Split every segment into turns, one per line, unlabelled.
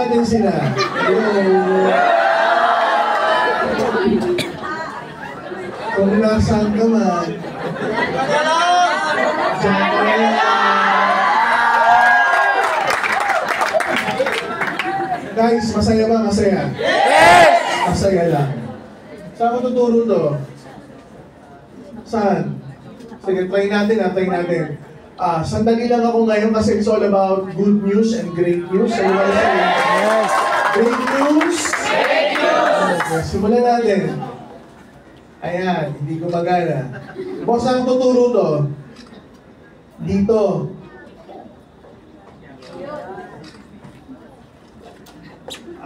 natin sila. Kung nasaan ka man. Guys, masaya ba? Masaya? Yes! Masaya lang. Saan ko tuturo to? Saan? Sige, try natin ha, try natin. Sandali lang ako ngayon kasi it's all about good news and great news. So, yes! Great news! Great news! Okay, simulan natin. Ayan, hindi ko magana. Boss, saan tuturo to? Dito.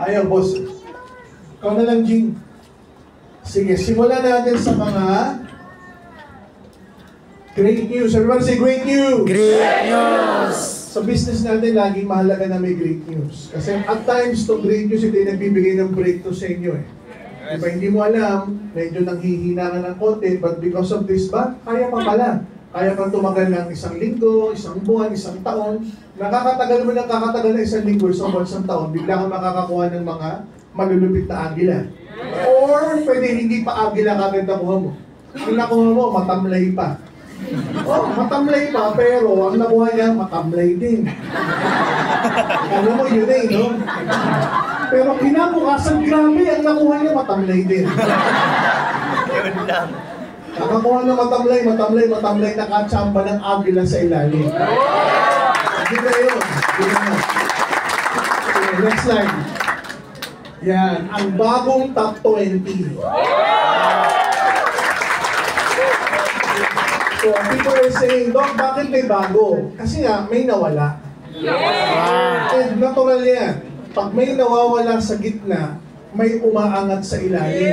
Ayaw, boss. Ikaw na lang, Jing. Sige, simulan natin sa mga great news. Everybody say great news! Great news! Sa business natin, laging mahalaga na may great news. Kasi at times, itong great news, hindi nagbibigay ng breakthrough sa inyo eh. Diba, hindi mo alam, medyo nanghihina ka ng konti, but because of this ba, kaya pa pala. Kaya pang tumagal ng isang linggo, isang buwan, isang taon. Nakakatagal mo ng kakatagal na isang linggo, isang buwan, isang taon, bigla kang makakakuha ng mga malulupit na agila. Or pwede hindi pa agila kagad nakuha mo. Yung nakuha mo, matamlay pa. Oh, matamlay pa, pero ang nakuha niya, matamlay din. Alam mo, yun eh, no? Pero kinabukasan, grabe, ang nakuha niya, matamlay din. Yun lang. Nakakuha na matamlay, nakachamba ng agila sa ilalim. Hindi na yun. Okay, next slide. Yan, ang bagong top 20. So, people are saying, Doc, bakit may bago? Kasi nga, may nawala. And natural yan. Pag may nawawala sa gitna, may umaangat sa ilalim.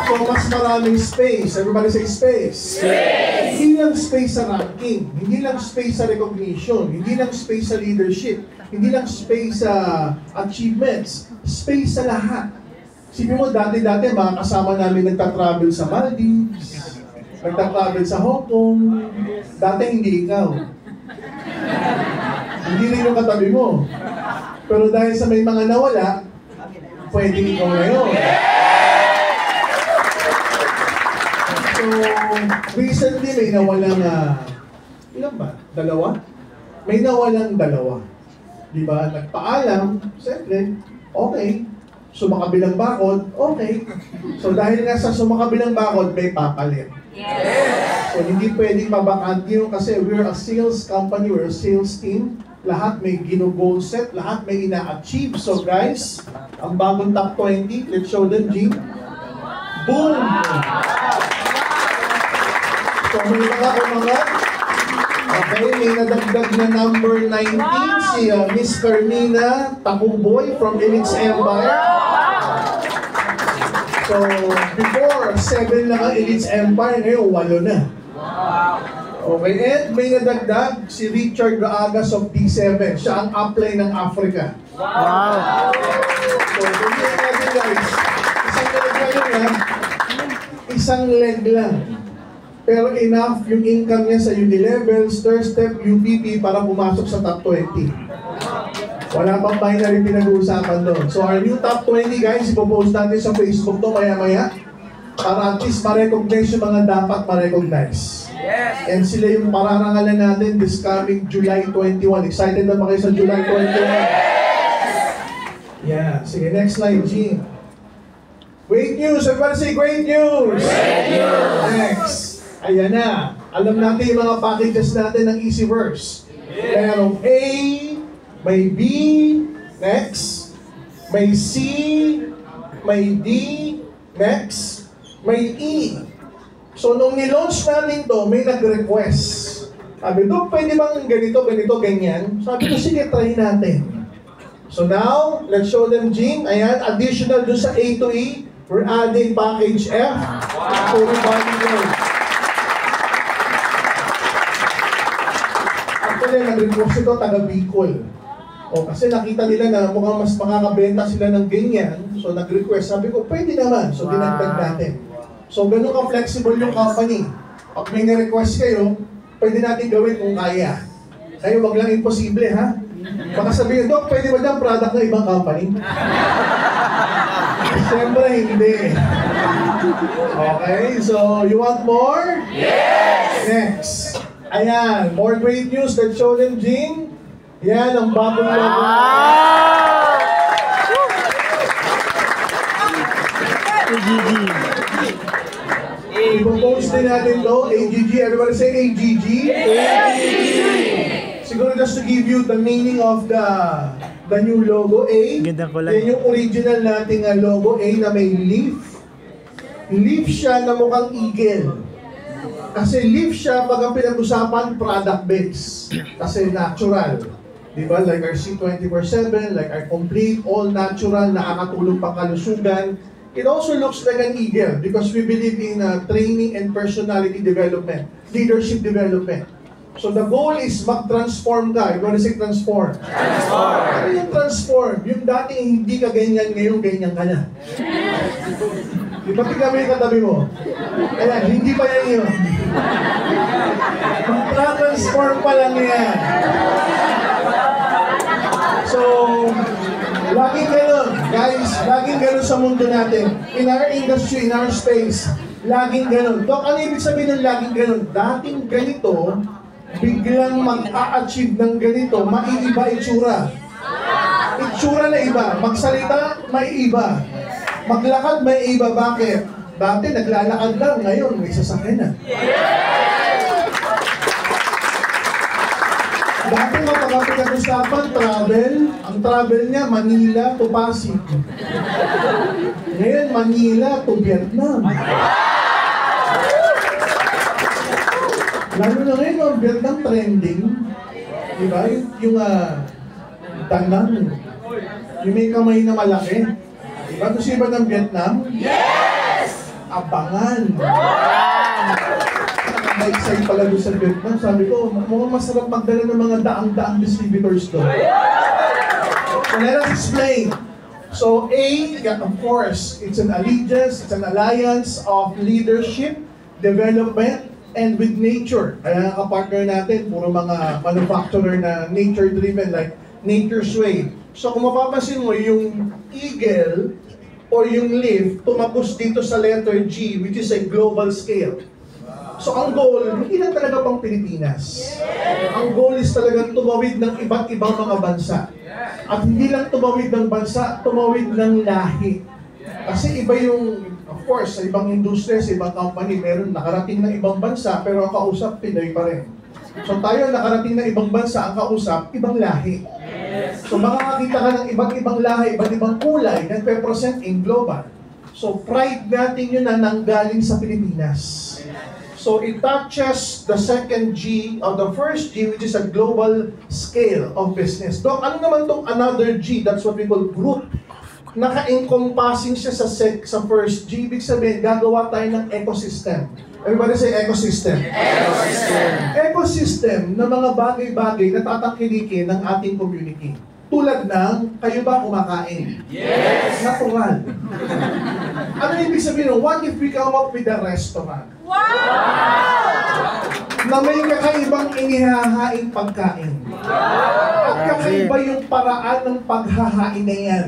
So, mas maraming space. Everybody say space. Space! Hindi lang space sa ranking. Hindi lang space sa recognition. Hindi lang space sa leadership. Hindi lang space sa achievements. Space sa lahat. Sipin mo, dati-dati, mga kasama namin nagtatravel sa Maldives, nagtatravel sa Hong Kong. Dati hindi ikaw. Hindi rin yung katabi mo. Pero dahil sa may mga nawala, pwedeng ikaw na yun. So, recently may nawalang, ilan ba? Dalawa? May nawalang dalawa. Diba? Nagpaalam, siyempre, okay. Sumakabilang bakod, okay. So, dahil nga sa sumakabilang bakod, may papalit. Yes. So, hindi pwedeng mabakant yun kasi we're a sales company, we're a sales team. Lahat may gino-goal set, lahat may ina-achieve. So, guys, ang bagong top 20, let's show them, G. Boom! So, may mga umangat. Okay, may nadagdag na number 19, si Miss Carmina Takuboy from Elites Empire. So, before, 7 lang ang Elites Empire, ngayon 8 na. Okay, and may nadagdag si Richard Raagas of D7. Siya ang upline ng Africa. Wow! So, ganyan natin guys. Isang leg lang. Pero enough yung income niya sa Unilevel, Stirstep, UPP para pumasok sa top 20. Wala pang binary pinag-uusapan doon. So our new top 20 guys, ipopost natin sa Facebook to maya-maya para at least ma-recognize yung mga dapat ma-recognize. Yes. And sila yung pararangalan natin this coming July 21. Excited na ba kayo sa July 21? Yes. Yeah. Sige, next slide, Jean. Great news! Everybody say great news! Great news! Next. Ayan na. Alam natin yung mga packages natin ng Easyverse. Merong A, may B, next. May C, may D, next. May E. So, nung nilaunch natin to, may nag-request. Sabi, Dok, pwede bang ganito, ganyan? Sabi ko, sige, try natin. So now, let's show them, Jean. Ayan, additional dun sa A to E, we're adding package F. Wow. Nag-request ito, taga Bicol. O, kasi nakita nila na mukhang mas makakabenta sila ng ganyan. So, nag-request. Sabi ko, pwede naman. So, dinagdag natin. So, ganun ka-flexible yung company. Pag may na-request kayo, pwede natin gawin kung kaya. Kayo, wag lang imposible, ha? Baka sabihin, Dok, pwede ba dyan product ng ibang company? Siyempre, hindi. Okay, so you want more? Yes! Next. Ayan, more great news that Cholen Jing. Yan, ang bagong logo.
AGG.
I-propose din natin to, AGG. Everybody say AGG. Siguro just to give you the meaning of the new logo, A.
Ganda ko lang.
Yan yung original nating logo, A, na may leaf. Leaf siya na mukhang eagle. Kasi leaf siya pag ang pinag-usapan, product-based. Kasi natural. Diba? Like our C24/7, like our complete, all natural, nakakatulong pang kalusugan. It also looks like an eagle because we believe in training and personality development, leadership development. So the goal is mag-transform ka. You want to say transform? Transform! Ano yung transform? Yung dating hindi ka ganyan, ngayon ganyan ka na. Di ba tignan mo yung katabi mo? Ayan, hindi pa yan yun. Mag-transform pa lang yan. So, laging ganun, guys, laging ganun sa mundo natin. In our industry, in our space, laging ganun. Dok, ano ibig sabihin ng laging ganun? Dating ganito, biglang mag-a-achieve ng ganito, maiiba itsura. Itsura na iba. Magsalita, maiiba. Maglakad, maiiba. Bakit? Dati naglalakad lang, ngayon may sasakyan na. Dati mapagpag-usapan, travel. Ang travel niya, Manila to Pasig. Ngayon, Manila to Vietnam. Lalo na ngayon, ang Vietnam trending. Diba? Yung Danang. Yung may kamay na malaki. Diba? Gusto ba ng Vietnam? Yes! Abangan. Na-excite pala doon sa Vietnam. Sabi ko, mukhang masarap magdala ng mga daang-daang distributors doon. So let us explain. So A, of course, it's an allegiance, it's an alliance of leadership, development, and with nature. Kaya ang partner natin, puro mga manufacturer na nature-driven, like Nature's Way. So kung mapapansin mo, yung eagle or yung leaf, tumapos dito sa letter G, which is a global scale. So ang goal, hindi lang talaga pang Pilipinas. Ang goal is talagang tumawid ng iba't ibang mga bansa. At hindi lang tumawid ng bansa, tumawid ng lahi. Kasi iba yung, of course, sa ibang industriya, sa ibang company, meron nakarating ng ibang bansa, pero ang kausap, Pinoy pa rin. So tayo, nakarating ng ibang bansa, ang kausap, ibang lahi. So makakakita ka ng iba't ibang lahi, iba't ibang kulay, nagpe-present in global. So pride natin yun na nanggaling sa Pilipinas. So it touches the second G, or the first G, which is a global scale of business. Dok, ano naman itong another G? That's what we call group. Naka-encompassing siya sa first G. Ibig sabihin, gagawa tayo ng ecosystem. Everybody say ecosystem. Ecosystem. Ecosystem na mga bagay-bagay na tatangkilikin ng ating community. Tulad ng, kayo ba kumakain? Yes! Natural. Ano ibig sabihin? What if we come up with a restaurant? Wow! Na may kakaibang inihahaing pagkain. At kakaiba yung paraan ng paghahain na yan.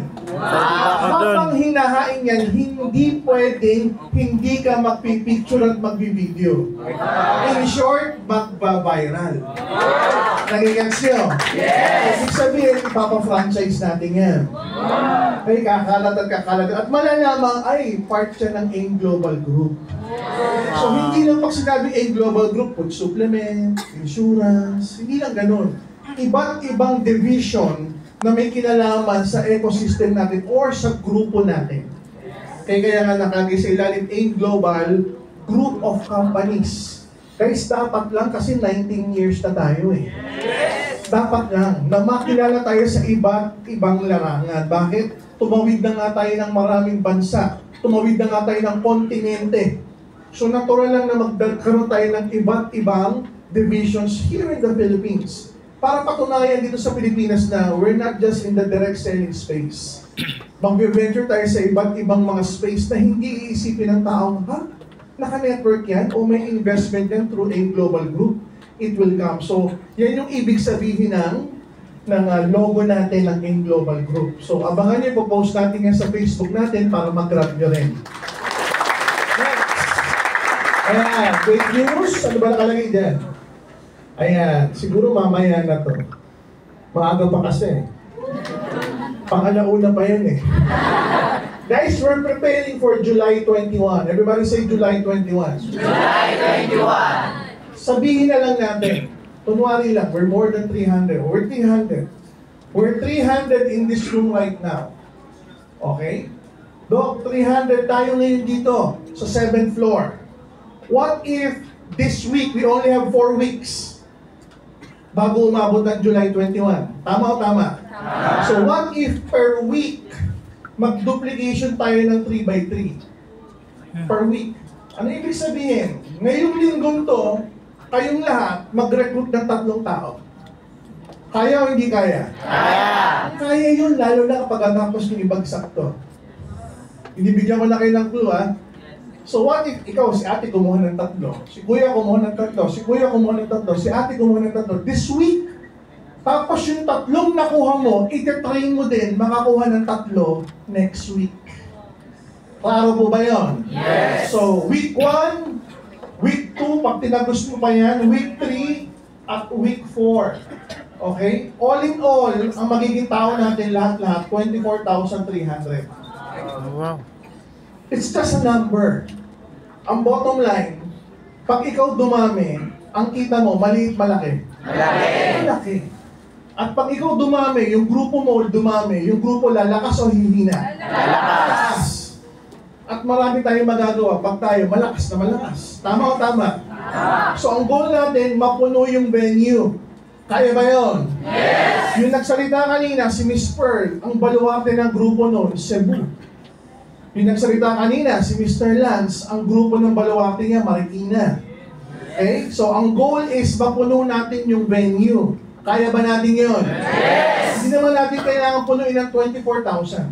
Habang hinahain yan, hindi pwedeng hindi ka magpipicture at magbi-video. In short, magba-viral. Nagigets nyo? Yes! Ibig sabihin, ipapa-franchise natin yan. Ay, kakalat at kakalat. At malalamang, ay, part siya ng AIM Global Group. So, hindi lang pag sinabi AIM Global Group, food supplement, insurance, hindi lang ganun. Iba't ibang division na may kinalaman sa ecosystem natin or sa grupo natin. Kaya nga nakalagay sa ilalim AIM Global Group of Companies. Guys, dapat lang kasi 19 years na tayo eh. Dapat lang na makilala tayo sa iba't ibang larangan. Bakit? Tumawid na nga tayo ng maraming bansa. Tumawid na nga tayo ng kontinente. So natural lang na magkaroon tayo ng iba't ibang divisions here in the Philippines. Para patunayan dito sa Pilipinas na we're not just in the direct selling space. Mag-venture tayo sa iba't ibang mga space na hindi iisipin ng taong, ha? Naka-network yan o may investment yan through a global group, it will come. So, yan yung ibig sabihin ng ng logo natin ng In Global Group. So, abangan nyo, ipopost natin yan sa Facebook natin para mag-grab nyo rin. Next. Ayan, great news. Ano ba nakalagay dyan? Ayan, siguro mamaya na to. Maaga pa kasi. Pang-alauna pa yun eh. Guys, we're preparing for July 21. Everybody say July 21.
July 21.
Sabihin na lang natin, kunwari lang, we're more than 300. We're 300. We're 300 in this room right now. Okay? Doc, 300 tayo ngayon dito sa 7th floor. What if this week, we only have 4 weeks bago umabot ng July 21? Tama o tama?
Tama.
So what if per week, mag-duplication tayo ng 3 by 3 per week? Ano ibig sabihin? Ngayong linggong to, kayong lahat mag-recruit ng 3 tao. Kaya o hindi kaya?
Kaya.
Kaya yun, lalo na kapag natapos yung ibagsak to. Inibigyan ko na kayo ng clue, ha? So what if ikaw, si ate kumuha ng 3, si kuya kumuha ng 3, si kuya kumuha ng 3, si ate kumuha ng 3, this week, tapos yung 3 nakuha mo, iti-train mo din, makakuha ng 3 next week. Klaro po ba yun?
Yes.
So, week 1, week 2, pag tinagos mo pa yan, week 3, at week 4. Okay? All in all, ang magiging tao natin lahat-lahat, 24,300.
Wow.
It's just a number. Ang bottom line, pag ikaw dumami, ang kita mo, maliit, malaki.
Malaki.
Malaki. At pag ikaw dumami, yung grupo mo dumami, yung grupo lalakas o hihina?
Lalakas.
At marami tayong magagawa pag tayo malakas na malakas. Tama o tama? So ang goal natin, mapuno yung venue. Kaya ba yun?
Yes.
Yung nagsalita kanina, si Miss Pearl, ang baluarte ng grupo noon, Cebu. Yung nagsalita kanina, si Mr. Lance, ang grupo ng baluarte niya, Marikina. Okay? So ang goal is mapuno natin yung venue. Kaya ba natin yun?
Yes.
Hindi naman natin kailangan punuin ng 24,000.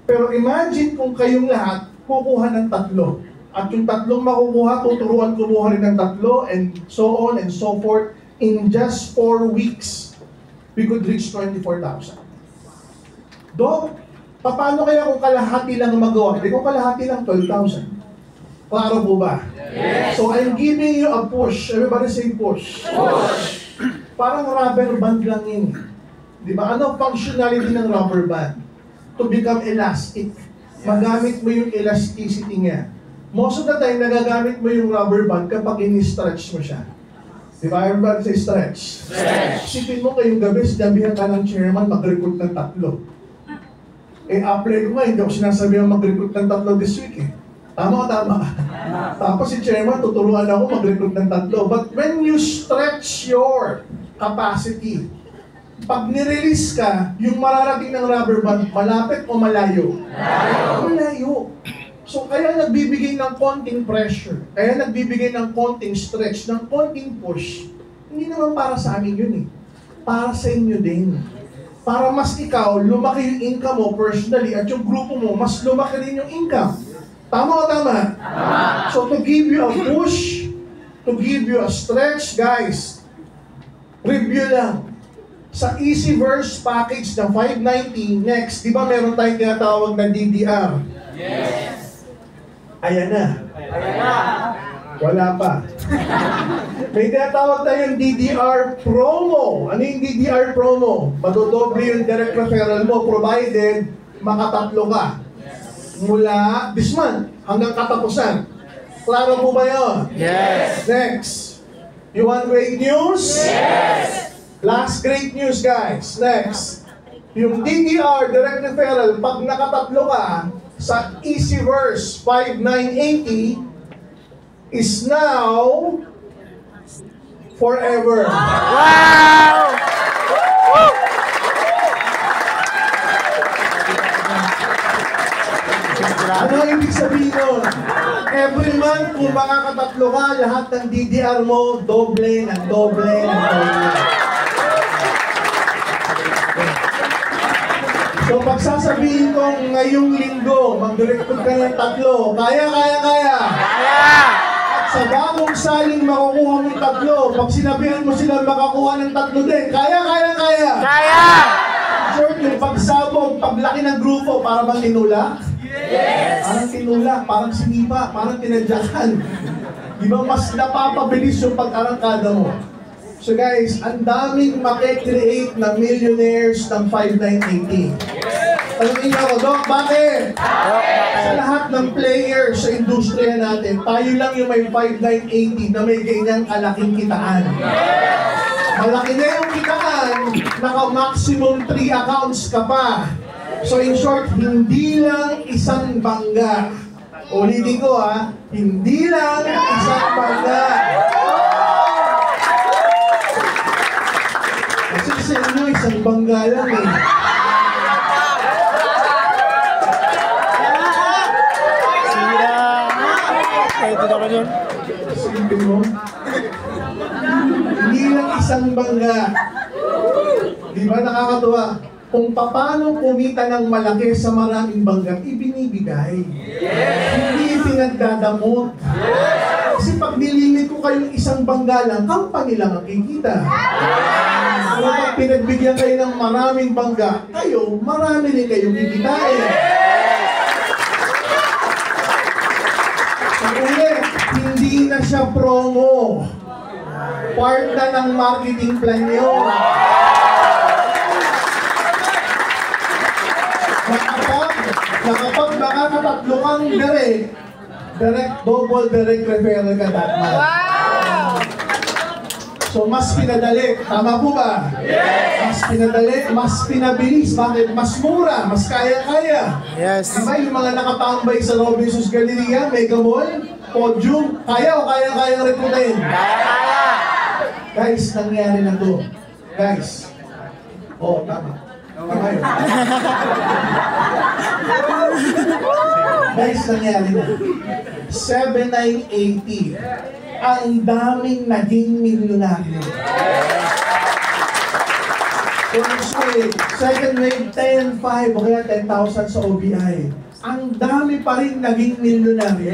Pero imagine kung kayong lahat kukuha ng 3. At yung 3 makukuha, tuturuan kumuha rin ng 3 and so on and so forth. In just 4 weeks, we could reach 24,000. Dok, paano kaya kung kalahati lang magawa? Hindi kung kalahati lang, 12,000. Klaro po ba?
Yes.
So I'm giving you a push. Everybody say push.
Push.
Parang rubber band lang yun. Di ba? Ano functionality ng rubber band? To become elastic. Magamit mo yung elasticity niya. Most of the time, nagagamit mo yung rubber band kapag ini-stretch mo siya. Di ba? Everybody say stretch.
Stretch.
Isipin mo kayong gabi, sinabihan ka ng chairman mag-recruit ng 3. Apply ko nga, hindi ako sinasabihan mag-recruit ng 3 this week eh. Tama o tama? Tapos si chairman, tuturuan ako mag-recruit ng 3. But when you stretch your capacity, pag nirelease ka, yung mararating ng rubber band, malapit o malayo? Malayo. So kaya nagbibigay ng konting pressure, kaya nagbibigay ng konting stretch, ng konting push. Hindi naman para sa amin yun eh. Para sa inyo din. Para mas ikaw, lumaki yung income mo personally at yung grupo mo, mas lumaki rin yung income. Tama o tama?
Tama.
So to give you a push, to give you a stretch, guys, review lang. Sa Easyverse package na 590, next, di ba meron tayong tinatawag na DDR?
Yes.
Ayan na.
Ayan na.
Wala pa. May tinatawag tayong DDR promo. Ano yung DDR promo? Madodoble yung direct referral mo provided makatatlo ka. Mula this month hanggang katapusan. Klaro po ba yun?
Yes.
Next. You want great news?
Yes.
Last great news, guys. Next. Yung DDR, direct referral, pag nakatatlo ka sa Easyverse 5980 is now forever.
Wow!
Ano ang ibig sabihin nun? Every month, kung makakatatlo ka, lahat ng DDR mo, doble ng doble ng doble. So pagsasabihin kong ngayong linggo, mag-recruit ka ng 3, kaya.
Kaya!
At Sa bagong saling makukuha mong 3, pag sinabihan mo sila makakuha ng 3 din, kaya!
Kaya!
Short, yung pagsabog, paglaki ng grupo, para bang tinulak?
Yes!
Parang tinulak, parang sinipa, parang tinadyakan. Di ba mas napapabilis yung pag-arangkada mo? So guys, ang daming makikreate na millionaires ng 5980. Tanungin niyo ako, Doc, bakit? Sa lahat ng players sa industriya natin, tayo lang yung may 5980 na may ganyang kalaking kitaan. Malaki na yung kitaan, naka-maximum 3 accounts ka pa. So in short, hindi lang isang bangga. Ulitin ko hindi lang isang bangga. Kasi sa inyo, isang bangga lang eh.
Ito naman yun.
Silipin mo. Hindi lang isang bangga. Di ba nakakatuwa? Kung paano kumita ng malaki sa maraming bangga, ibinibigay. Hindi pinagdadamot. Kasi pag nilimit ko kayong isang bangga lang, company lang ang kikita. Pero pag pinagbigyan kayo ng maraming bangga, kayo, marami rin kayong kikitain. Ulit, hindi na siya promo. Part na ng marketing plan nyo. Nakapag makakatatlo kang direct, double direct referral ka that month.
Wow!
So mas pinadali, tama po ba?
Yes!
Mas pinadali, mas pinabilis. Bakit? Mas mura, mas kaya-kaya.
Yes.
Diba yung mga nakatambay sa Robinsons Galleria, Mega Mall, Podium, kaya o kaya-kayang rekrutin?
Kaya!
Guys, nangyari na to. Guys. Oo, tama. Tama yun. Guys, nangyari na. 7980. Ang daming naging milyonaryo. Second wave, 10,500 o kaya 10,000 sa OBI. Ang dami pa rin naging milyonaryo.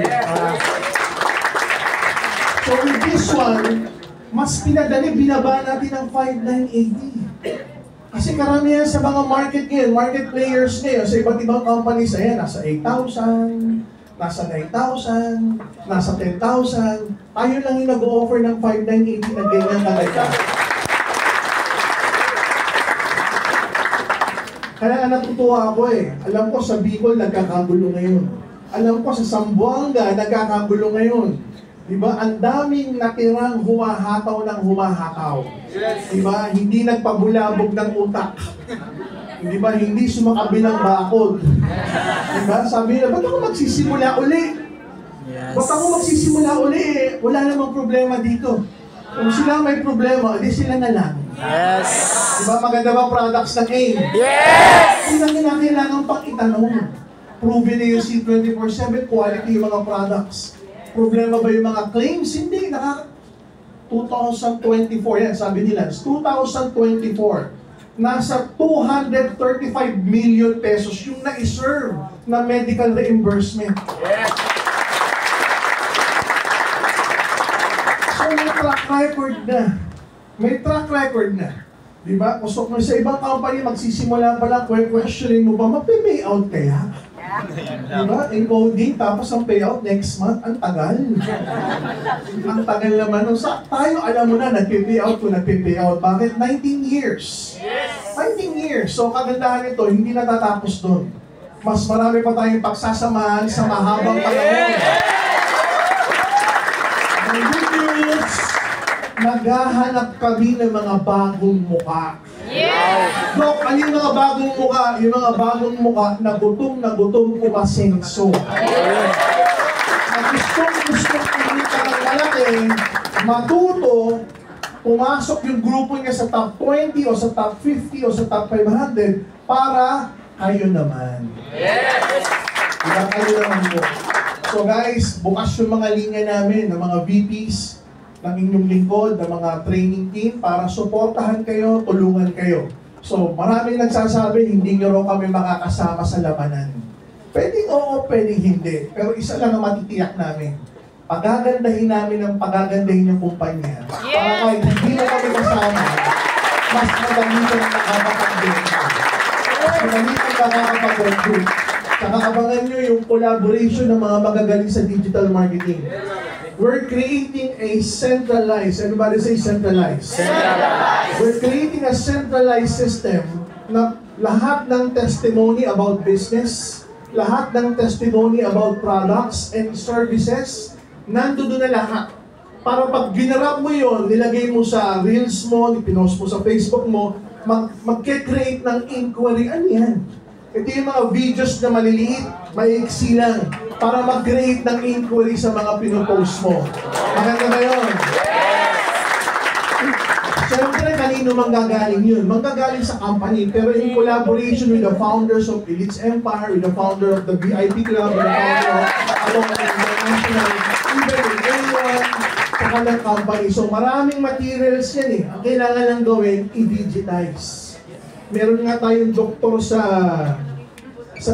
So with this one, mas pinadali, binaba natin ang 5980. Kasi karamihan sa mga market ngayon, market players ngayon, sa iba't ibang companies, ayan, nasa 8,000, nasa 9,000, nasa 10,000. Tayo lang yung nag-o-offer ng 5980 na ganyan talaga. Kaya nga natutuwa ako eh. Alam ko sa Bicol nagkakagulo ngayon. Alam ko sa Zamboanga nagkakagulo ngayon. Diba? Ang daming natirang humahataw ng humahataw. Diba? Hindi nagpabulabog ng utak. Diba? Hindi sumakabilang bakod. Diba? Sabi nila, ba't ako magsisimula uli?
Yes.
Ba't ako magsisimula uli eh? Wala namang problema dito. Kung sila may problema, edi sila na lang.
Yes.
Diba? Maganda ba products ng AIM?
Yes!
Hindi na nila kailangan pang itanong. Proven na yung C24/7 quality yung mga products. Problema ba yung mga claims? Hindi. 2024 yan, sabi nila. 2024, nasa 235 million pesos yung na-serve na medical reimbursement.
Yes!
So may track record na. May track record na. Diba? Kusok mo sa ibang company, magsisimula pa lang, questionin mo ba, mag-pay out kaya? Diba? Encoding, tapos ang payout next month, ang tagal. Ang tagal naman. Tayo, alam mo na, nag-pay-out kung nag-pay out. Bakit? 19 years. 19 years. So, kagandahan nito, hindi natatapos doon. Mas marami pa tayong pagsasamahan sa mahabang panahon. Ang good news, naghahanap kami ng mga bagong mukha. Dok, ano yung mga bagong mukha? Yung mga bagong mukha na gutom umasenso. Na gustong kumita ng malaki, matuto, pumasok yung grupo niya sa top 20 o sa top 50 o sa top 500 para kayo naman. Diba kayo naman po? So guys, bukas yung mga linya namin ng mga VPs ng inyong lingkod, ng mga training team para suportahan kayo, tulungan kayo. So, maraming nagsasabi, hindi nyo raw kami makakasama sa labanan. Pwedeng oo, pwedeng hindi. Pero isa lang ang matitiyak namin. pagagandahin namin ang pagagandahin yung kumpanya. Para kahit hindi na kami kasama, mas madali ka na nakakapag-benta. Mas madali ka nakakapag-recruit. Saka abangan nyo yung collaboration ng mga magagaling sa digital marketing. We're creating a centralized, everybody say centralized.
Centralized.
We're creating a centralized system na lahat ng testimony about business, lahat ng testimony about products and services, nandoon na lahat. Para pag ginarap mo yon, nilagay mo sa Reels mo, pinost mo sa Facebook mo, mag-create ng inquiry. Ano yan? Ito yung mga videos na maliliit, maiksi lang, para mag-create ng inquiry sa mga pinopost mo. Maganda ba yun? Siyempre, kanino manggagaling yun? Manggagaling sa company, pero in collaboration with the founders of Elites Empire, with the founder of the VIP Club, with the founder of the International, even with anyone, sa kalang company. So maraming materials yan eh. Ang kailangan lang gawin, i-digitize. Meron nga tayong doktor sa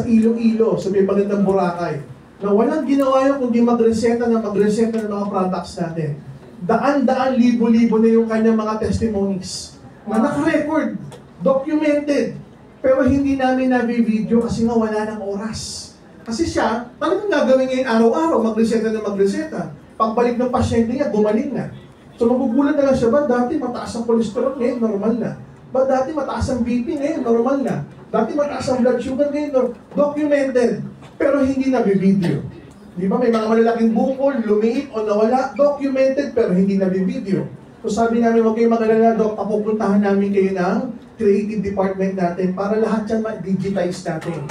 Iloilo, sa may magandang Boracay, na walang ginawa yun kundi magreseta ng mga products natin. Daan-daan, libo-libo na yung kanyang mga testimonies na naka-record, documented, pero hindi namin nabi-video kasi nga wala ng oras. Kasi siya, talagang gagawin ngayon araw-araw, magreseta na magreseta. Pagbalik ng pasyente niya, gumaling na. So magugulat na lang siya, ba dati mataas ang cholesterol, ngayon normal na. Ba dati mataas ang BP, ngayon normal na. Dati mataas ang blood sugar, ngayon documented, pero hindi nabi-video. Di ba, may mga malalaking bukol, lumiit o nawala, documented pero hindi na-video. So sabi namin, huwag kayong mag-alala, Doc, pupuntahan namin kayo ng creative department natin para lahat yan ma-digitize natin.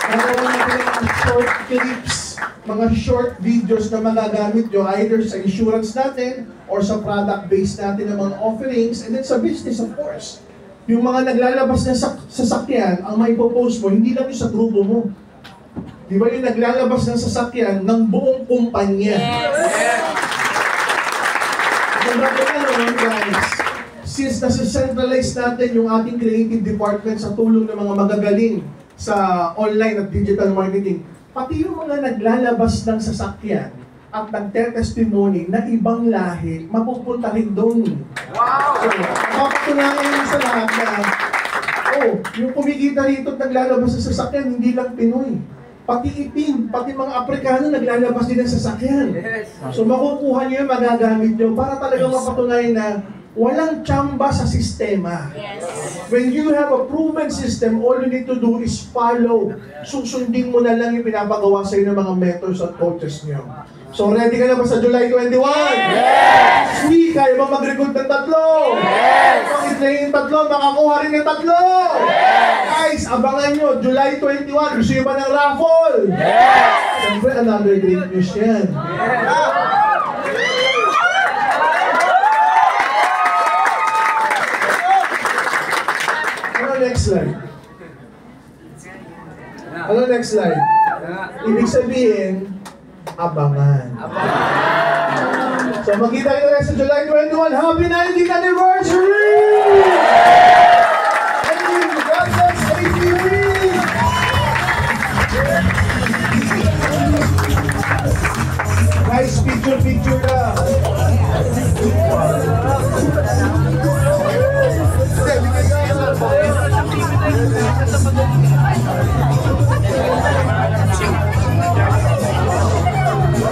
Nagawa natin mga short clips, mga short videos na magagamit nyo either sa insurance natin or sa product base natin ng mga offerings and then sa business, of course. Yung mga naglalabas ng sasakyan, ang may post mo, hindi lang yung sa grupo mo. Di ba yung naglalabas ng sasakyan ng buong kumpanya? Yes! Guys, since nasa-centralize natin yung ating creative department sa tulong ng mga magagaling sa online at digital marketing, pati yung mga naglalabas ng sasakyan at nagte-testimony na ibang lahi, mapupunta rin doon. Wow! So, mapatunayan yun sa lahat na, yung kumikita rito at naglalabas ng sasakyan, hindi lang Pinoy. Pati itim, pati mga Aprikano naglalabas din ng sasakyan. So makukuha nyo yun, magagamit nyo para talagang mapatunayan na walang tsamba sa sistema. When you have a proven system, all you need to do is follow. Susundin mo na lang yung pinapagawa sa'yo ng mga mentors at coaches nyo. So ready ka na ba sa July 21? Yes! Sweet! Kaya ba mag-recruit ng 3? Yes! Kung i-train yung 3, makakuha rin ng 3! Yes! Guys, abangan nyo, July 21, gusto nyo ba ng raffle? Yes! Siyempre, another great news yan. Ano next slide? Ano next slide? Ibig sabihin, abangan. So magkita kita rin sa July 21. Happy 19th anniversary! Thank you! God bless ATV! Nice picture na.